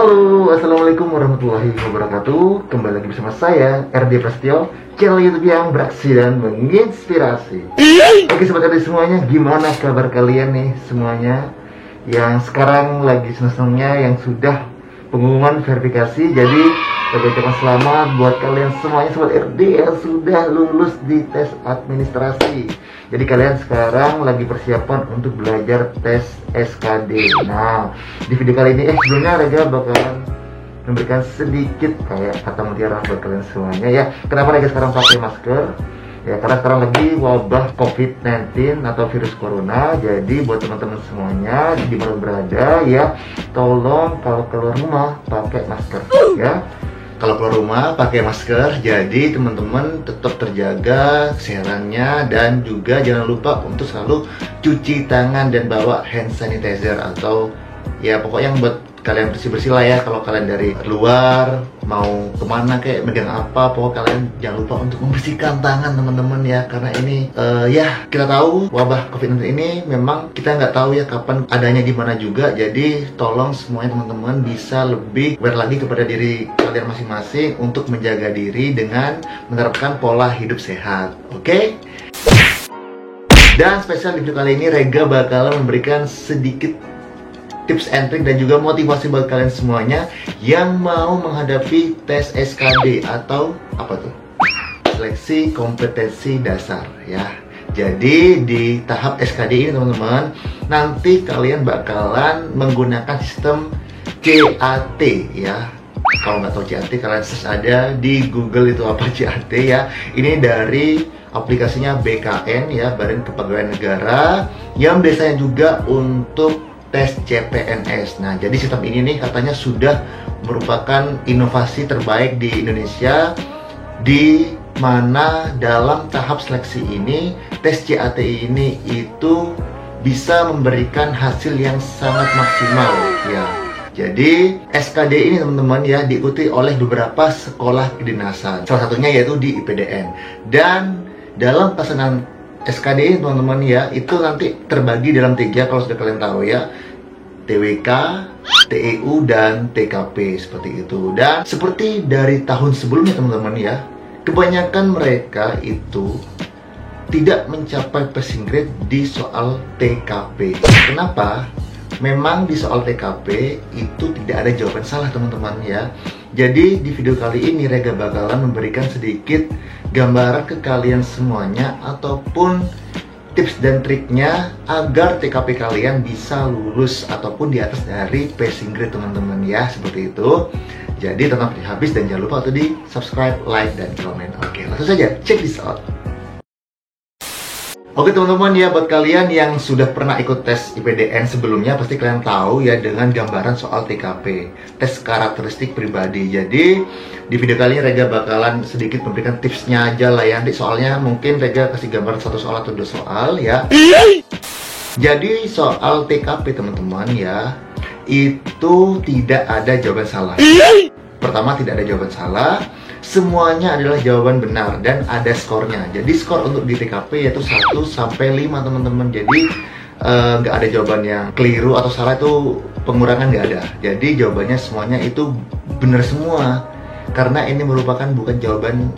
Halo, assalamualaikum warahmatullahi wabarakatuh. Kembali lagi bersama saya RD Prasetyo, channel YouTube yang beraksi dan menginspirasi. Oke sobat RD semuanya, gimana kabar kalian nih semuanya? Yang sekarang lagi seneng-senengnya, yang sudah pengumuman verifikasi. Jadi saya ucapkan selamat buat kalian semuanya sobat RD yang sudah lulus di tes administrasi. Jadi kalian sekarang lagi persiapan untuk belajar tes SKD. Nah, di video kali ini sebelumnya Rega bakalan memberikan sedikit kayak kata mutiara buat kalian semuanya ya. Kenapa Rega sekarang pakai masker? Ya karena sekarang lagi wabah COVID-19 atau virus corona. Jadi buat teman-teman semuanya di mana berada ya, tolong kalau keluar rumah pakai masker ya. Kalau keluar rumah pakai masker, jadi teman-teman tetap terjaga kesehatannya dan juga jangan lupa untuk selalu cuci tangan dan bawa hand sanitizer atau ya pokoknya yang buat kalian bersih-bersih lah ya. Kalau kalian dari luar mau kemana kayak megang apa, pokoknya kalian jangan lupa untuk membersihkan tangan teman-teman ya. Karena ini ya kita tahu wabah COVID-19 ini memang kita nggak tahu ya kapan adanya di mana juga. Jadi tolong semuanya teman-teman bisa lebih aware lagi kepada diri kalian masing-masing untuk menjaga diri dengan menerapkan pola hidup sehat. Oke? Dan spesial di video kali ini Rega bakalan memberikan sedikit tips and trick dan juga motivasi buat kalian semuanya yang mau menghadapi tes SKD atau apa tuh? Seleksi kompetensi dasar ya. Jadi di tahap SKD ini teman-teman, nanti kalian bakalan menggunakan sistem CAT ya. Kalau nggak tahu CAT, kalian search ada di Google itu apa CAT ya. Ini dari aplikasinya BKN ya, Badan Kepegawaian Negara, yang biasanya juga untuk tes CPNS. Nah, jadi sistem ini nih katanya sudah merupakan inovasi terbaik di Indonesia, di mana dalam tahap seleksi ini tes CAT ini itu bisa memberikan hasil yang sangat maksimal ya. Jadi SKD ini teman-teman ya diikuti oleh beberapa sekolah kedinasan. Salah satunya yaitu di IPDN. Dan dalam pelaksanaan SKD ini teman-teman ya, itu nanti terbagi dalam 3 kalau sudah kalian tahu ya, TWK, TEU, dan TKP seperti itu. Dan seperti dari tahun sebelumnya teman-teman ya, kebanyakan mereka itu tidak mencapai passing grade di soal TKP. Kenapa? Memang di soal TKP itu tidak ada jawaban salah teman-teman ya. Jadi di video kali ini Rega bakalan memberikan sedikit gambaran ke kalian semuanya ataupun tips dan triknya agar TKP kalian bisa lulus ataupun di atas dari passing grade teman-teman ya, seperti itu. Jadi tonton sampai habis dan jangan lupa untuk di subscribe, like, dan komen. Oke, langsung saja check this out. Oke teman-teman ya, buat kalian yang sudah pernah ikut tes IPDN sebelumnya pasti kalian tahu ya dengan gambaran soal TKP, tes karakteristik pribadi. Jadi di video kali ini Rega bakalan sedikit memberikan tipsnya aja lah ya. Nanti soalnya mungkin Rega kasih gambaran 1 soal atau 2 soal ya. Jadi soal TKP teman-teman ya, itu tidak ada jawaban salah. Pertama, tidak ada jawaban salah. Semuanya adalah jawaban benar dan ada skornya. Jadi skor untuk di TKP yaitu 1 sampai 5 teman-teman. Jadi nggak ada jawaban yang keliru atau salah, itu pengurangan nggak ada. Jadi jawabannya semuanya itu benar semua. Karena ini merupakan bukan jawaban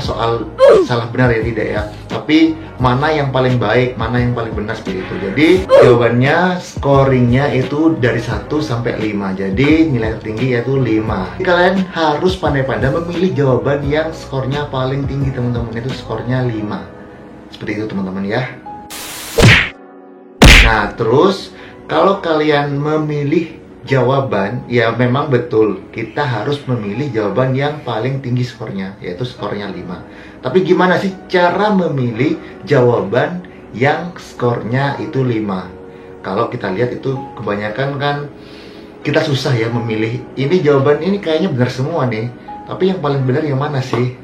soal salah benar ya, tidak ya. Tapi mana yang paling baik, mana yang paling benar seperti itu. Jadi jawabannya scoringnya itu dari 1 sampai 5. Jadi nilai tertinggi yaitu 5. Kalian harus pandai-pandai memilih jawaban yang skornya paling tinggi teman-teman. Itu skornya 5. Seperti itu teman-teman ya. Nah terus kalau kalian memilih jawaban, ya memang betul kita harus memilih jawaban yang paling tinggi skornya, yaitu skornya 5. Tapi gimana sih cara memilih jawaban yang skornya itu 5? Kalau kita lihat itu kebanyakan kan kita susah ya memilih, ini jawaban ini kayaknya benar semua nih, tapi yang paling benar yang mana sih?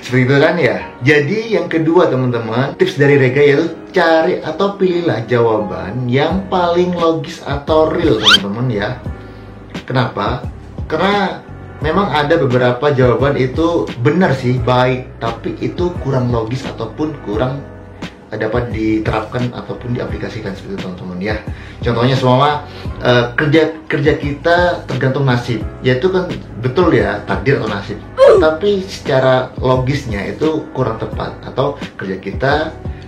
Seperti itu kan ya. Jadi yang kedua teman-teman, tips dari Rega yaitu cari atau pilihlah jawaban yang paling logis atau real teman-teman ya. Kenapa? Karena memang ada beberapa jawaban itu benar sih, baik, tapi itu kurang logis ataupun kurang dapat diterapkan ataupun diaplikasikan seperti itu teman-teman ya. Contohnya semua kerja kita tergantung nasib. Ya itu kan betul ya, takdir atau nasib. Tapi secara logisnya itu kurang tepat. Atau kerja kita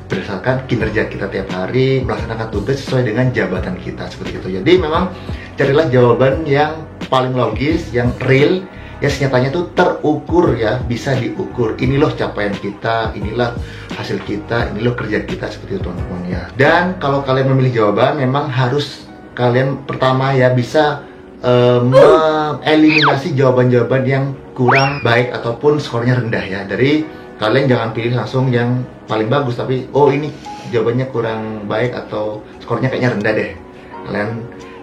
berdasarkan kinerja kita tiap hari, melaksanakan tugas sesuai dengan jabatan kita, seperti itu. Jadi memang carilah jawaban yang paling logis, yang real, ya senyatanya tuh terukur ya, bisa diukur. Ini loh capaian kita, inilah hasil kita, ini loh kerja kita, seperti itu teman-teman ya. Dan kalau kalian memilih jawaban, memang harus kalian pertama ya bisa mengeliminasi jawaban-jawaban yang kurang baik ataupun skornya rendah ya. Dari kalian jangan pilih langsung yang paling bagus, tapi oh ini jawabannya kurang baik atau skornya kayaknya rendah deh. Kalian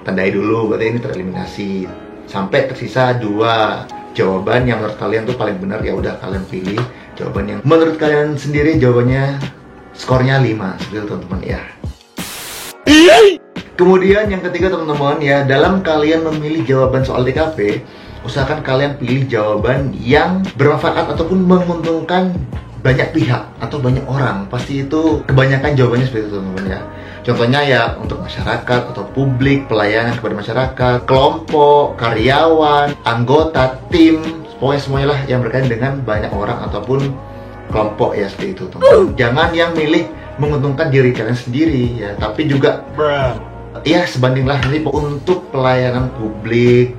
tandai dulu, berarti ini tereliminasi. Sampai tersisa 2 jawaban yang menurut kalian tuh paling benar, ya udah kalian pilih jawaban yang menurut kalian sendiri jawabannya skornya 5, seperti itu teman-teman ya. Kemudian yang ketiga teman-teman ya, dalam kalian memilih jawaban soal DKP, usahakan kalian pilih jawaban yang bermanfaat ataupun menguntungkan banyak pihak atau banyak orang. Pasti itu kebanyakan jawabannya seperti itu teman-teman ya. Contohnya ya untuk masyarakat atau publik, pelayanan kepada masyarakat, kelompok, karyawan, anggota, tim, pokoknya semuanya lah yang berkaitan dengan banyak orang ataupun kelompok ya, seperti itu teman-teman. Jangan yang milih menguntungkan diri kalian sendiri ya, tapi juga ya sebandinglah nanti untuk pelayanan publik,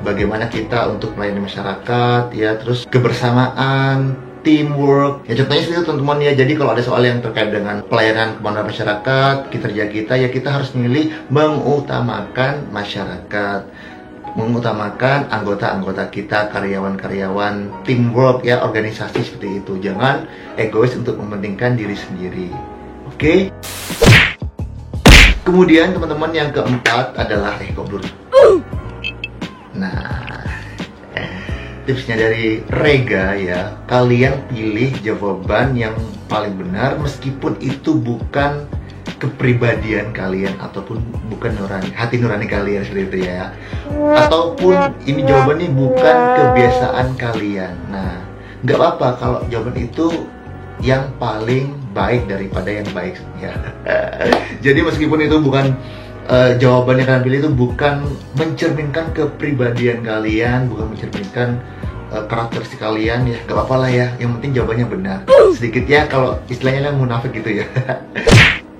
bagaimana kita untuk melayani masyarakat ya, terus kebersamaan, teamwork ya, contohnya seperti itu teman-teman ya. Jadi kalau ada soal yang terkait dengan pelayanan kepada masyarakat, kinerja kita ya, kita harus memilih mengutamakan masyarakat, mengutamakan anggota-anggota kita, karyawan-karyawan, teamwork ya, organisasi, seperti itu. Jangan egois untuk mementingkan diri sendiri. Oke? Kemudian teman-teman yang keempat adalah Nah, tipsnya dari Rega ya, kalian pilih jawaban yang paling benar meskipun itu bukan kepribadian kalian ataupun bukan hati nurani kalian, seperti itu ya. Ataupun ini jawabannya bukan kebiasaan kalian. Nah, nggak apa-apa kalau jawaban itu yang paling baik daripada yang baik ya. Jadi meskipun itu bukan jawaban yang kalian pilih itu bukan mencerminkan kepribadian kalian, bukan mencerminkan karakteristik kalian ya, gak apa-apa lah ya, yang penting jawabannya benar. Sedikit ya kalau istilahnya yang munafik gitu ya.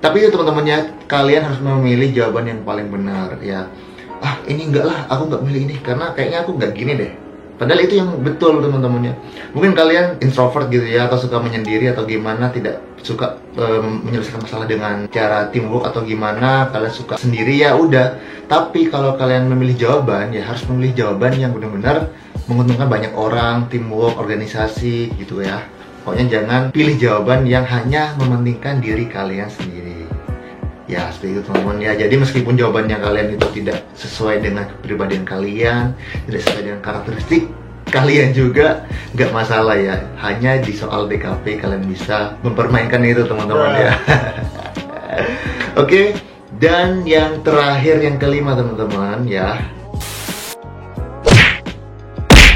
Tapi itu teman-temannya, kalian harus memilih jawaban yang paling benar ya. Ah ini enggak lah, aku nggak milih ini karena kayaknya aku nggak gini deh. Padahal itu yang betul teman-temannya. Mungkin kalian introvert gitu ya, atau suka menyendiri atau gimana, tidak suka menyelesaikan masalah dengan cara teamwork atau gimana, kalian suka sendiri ya udah. Tapi kalau kalian memilih jawaban ya harus memilih jawaban yang benar-benar menguntungkan banyak orang, teamwork, organisasi gitu ya. Pokoknya jangan pilih jawaban yang hanya mementingkan diri kalian sendiri. Ya seperti itu teman-teman ya. Jadi meskipun jawabannya kalian itu tidak sesuai dengan kepribadian kalian, tidak sesuai dengan karakteristik kalian juga, nggak masalah ya. Hanya di soal DKP kalian bisa mempermainkan itu teman-teman ya. Oke, dan yang terakhir yang kelima teman-teman ya.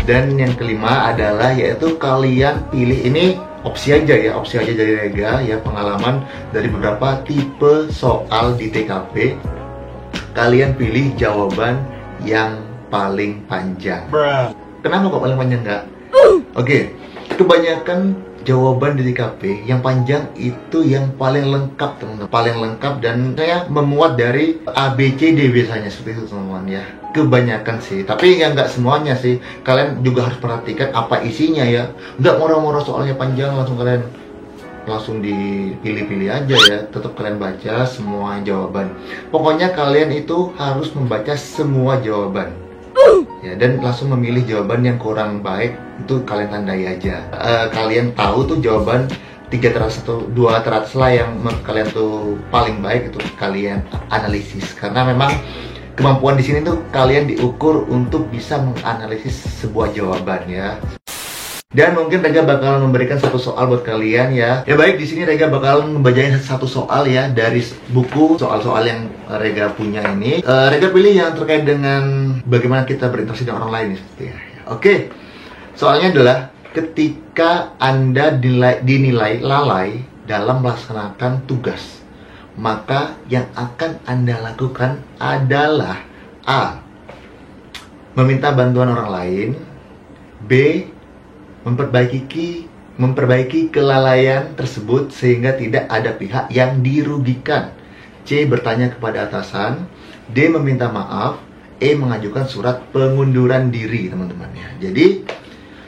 Dan yang kelima adalah yaitu kalian pilih ini opsi aja ya, opsi aja dari Rega ya, pengalaman dari beberapa tipe soal di TKP. Kalian pilih jawaban yang paling panjang. Kenapa kok paling panjang nggak? Oke, kebanyakan jawaban di TKP yang panjang itu yang paling lengkap teman-teman, paling lengkap, dan saya memuat dari A, B, C, D biasanya, seperti itu teman-teman ya. Kebanyakan sih, tapi ya nggak semuanya sih. Kalian juga harus perhatikan apa isinya ya. Nggak murah-murah soalnya panjang langsung dipilih-pilih aja ya. Tetap kalian baca semua jawaban. Pokoknya kalian itu harus membaca semua jawaban ya, dan langsung memilih jawaban yang kurang baik itu kalian tandai aja. Kalian tahu tuh jawaban 3 teratas atau 2 teratas lah yang menurut kalian tuh paling baik, itu kalian analisis. Karena memang kemampuan di sini tuh kalian diukur untuk bisa menganalisis sebuah jawaban ya. Dan mungkin Rega bakal memberikan satu soal buat kalian ya. Ya baik, di sini Rega bakal membacain satu soal ya dari buku soal-soal yang Rega punya ini. Rega pilih yang terkait dengan bagaimana kita berinteraksi dengan orang lain seperti ya. Oke. Soalnya adalah ketika Anda dinilai lalai dalam melaksanakan tugas, maka yang akan Anda lakukan adalah A. Meminta bantuan orang lain. B. Memperbaiki kelalaian tersebut sehingga tidak ada pihak yang dirugikan. C. Bertanya kepada atasan. D. Meminta maaf. E. Mengajukan surat pengunduran diri, teman-teman ya. Jadi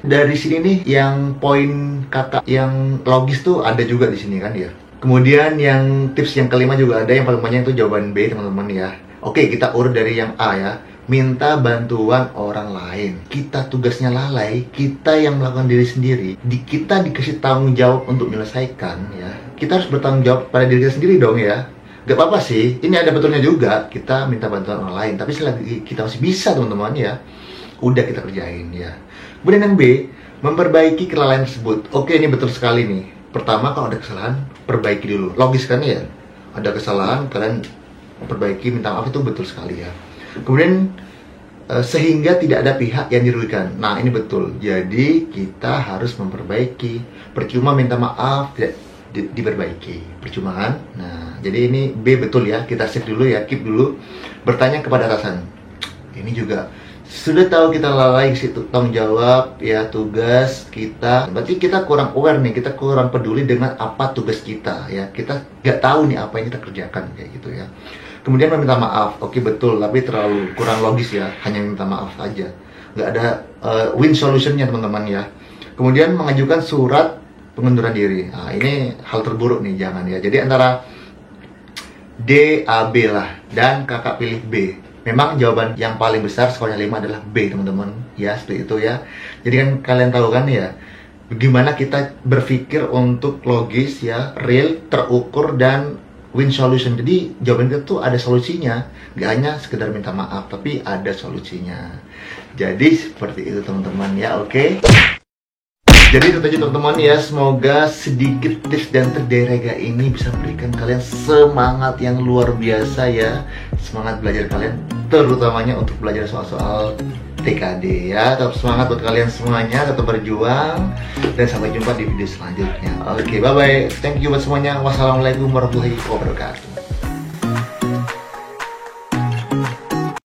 dari sini nih yang poin kakak yang logis tuh ada juga di sini kan ya. Kemudian yang tips yang kelima juga ada, yang paling banyak itu jawaban B, teman-teman ya. Oke, kita urut dari yang A ya. Minta bantuan orang lain. Kita tugasnya lalai, kita yang melakukan diri sendiri. Kita dikasih tanggung jawab untuk menyelesaikan ya. Kita harus bertanggung jawab pada diri kita sendiri dong ya. Gak apa-apa sih, ini ada betulnya juga. Kita minta bantuan orang lain, tapi selagi kita masih bisa, teman-teman ya, udah kita kerjain ya. Kemudian yang B, memperbaiki kelalaian tersebut. Oke, ini betul sekali nih. Pertama, kalau ada kesalahan, perbaiki dulu. Logis kan ya? Ada kesalahan, kalian perbaiki, minta maaf, itu betul sekali ya. Kemudian, sehingga tidak ada pihak yang dirugikan. Nah, ini betul. Jadi, kita harus memperbaiki. Percuma minta maaf, tidak diperbaiki. Percuma kan? Nah, jadi ini B betul ya. Kita save dulu ya, keep dulu. Bertanya kepada atasan. Ini juga sudah tahu kita lalai situ tanggung jawab ya, tugas kita, berarti kita kurang aware nih, kita kurang peduli dengan apa tugas kita ya, kita nggak tahu nih apa yang kita kerjakan kayak gitu ya. Kemudian meminta maaf. Oke, betul, tapi terlalu kurang logis ya, hanya minta maaf aja, nggak ada win solutionnya, teman-teman ya. Kemudian mengajukan surat pengunduran diri. Nah, ini hal terburuk nih, jangan ya. Jadi antara D, A, B lah, dan kakak pilih B. Memang jawaban yang paling besar skornya 5 adalah B, teman-teman ya, seperti itu ya. Jadi kan kalian tahu kan ya, bagaimana kita berpikir untuk logis ya, real, terukur, dan win solution. Jadi jawaban kita tuh ada solusinya, gak hanya sekedar minta maaf, tapi ada solusinya. Jadi seperti itu, teman-teman ya. Oke, jadi itu aja, teman-teman ya. Semoga sedikit tips dan trik dari Rega ini bisa memberikan kalian semangat yang luar biasa ya. Semangat belajar kalian, terutamanya untuk belajar soal-soal TKD ya. Tetap semangat buat kalian semuanya, tetap berjuang, dan sampai jumpa di video selanjutnya. Oke, bye-bye. Thank you buat semuanya. Wassalamualaikum warahmatullahi wabarakatuh.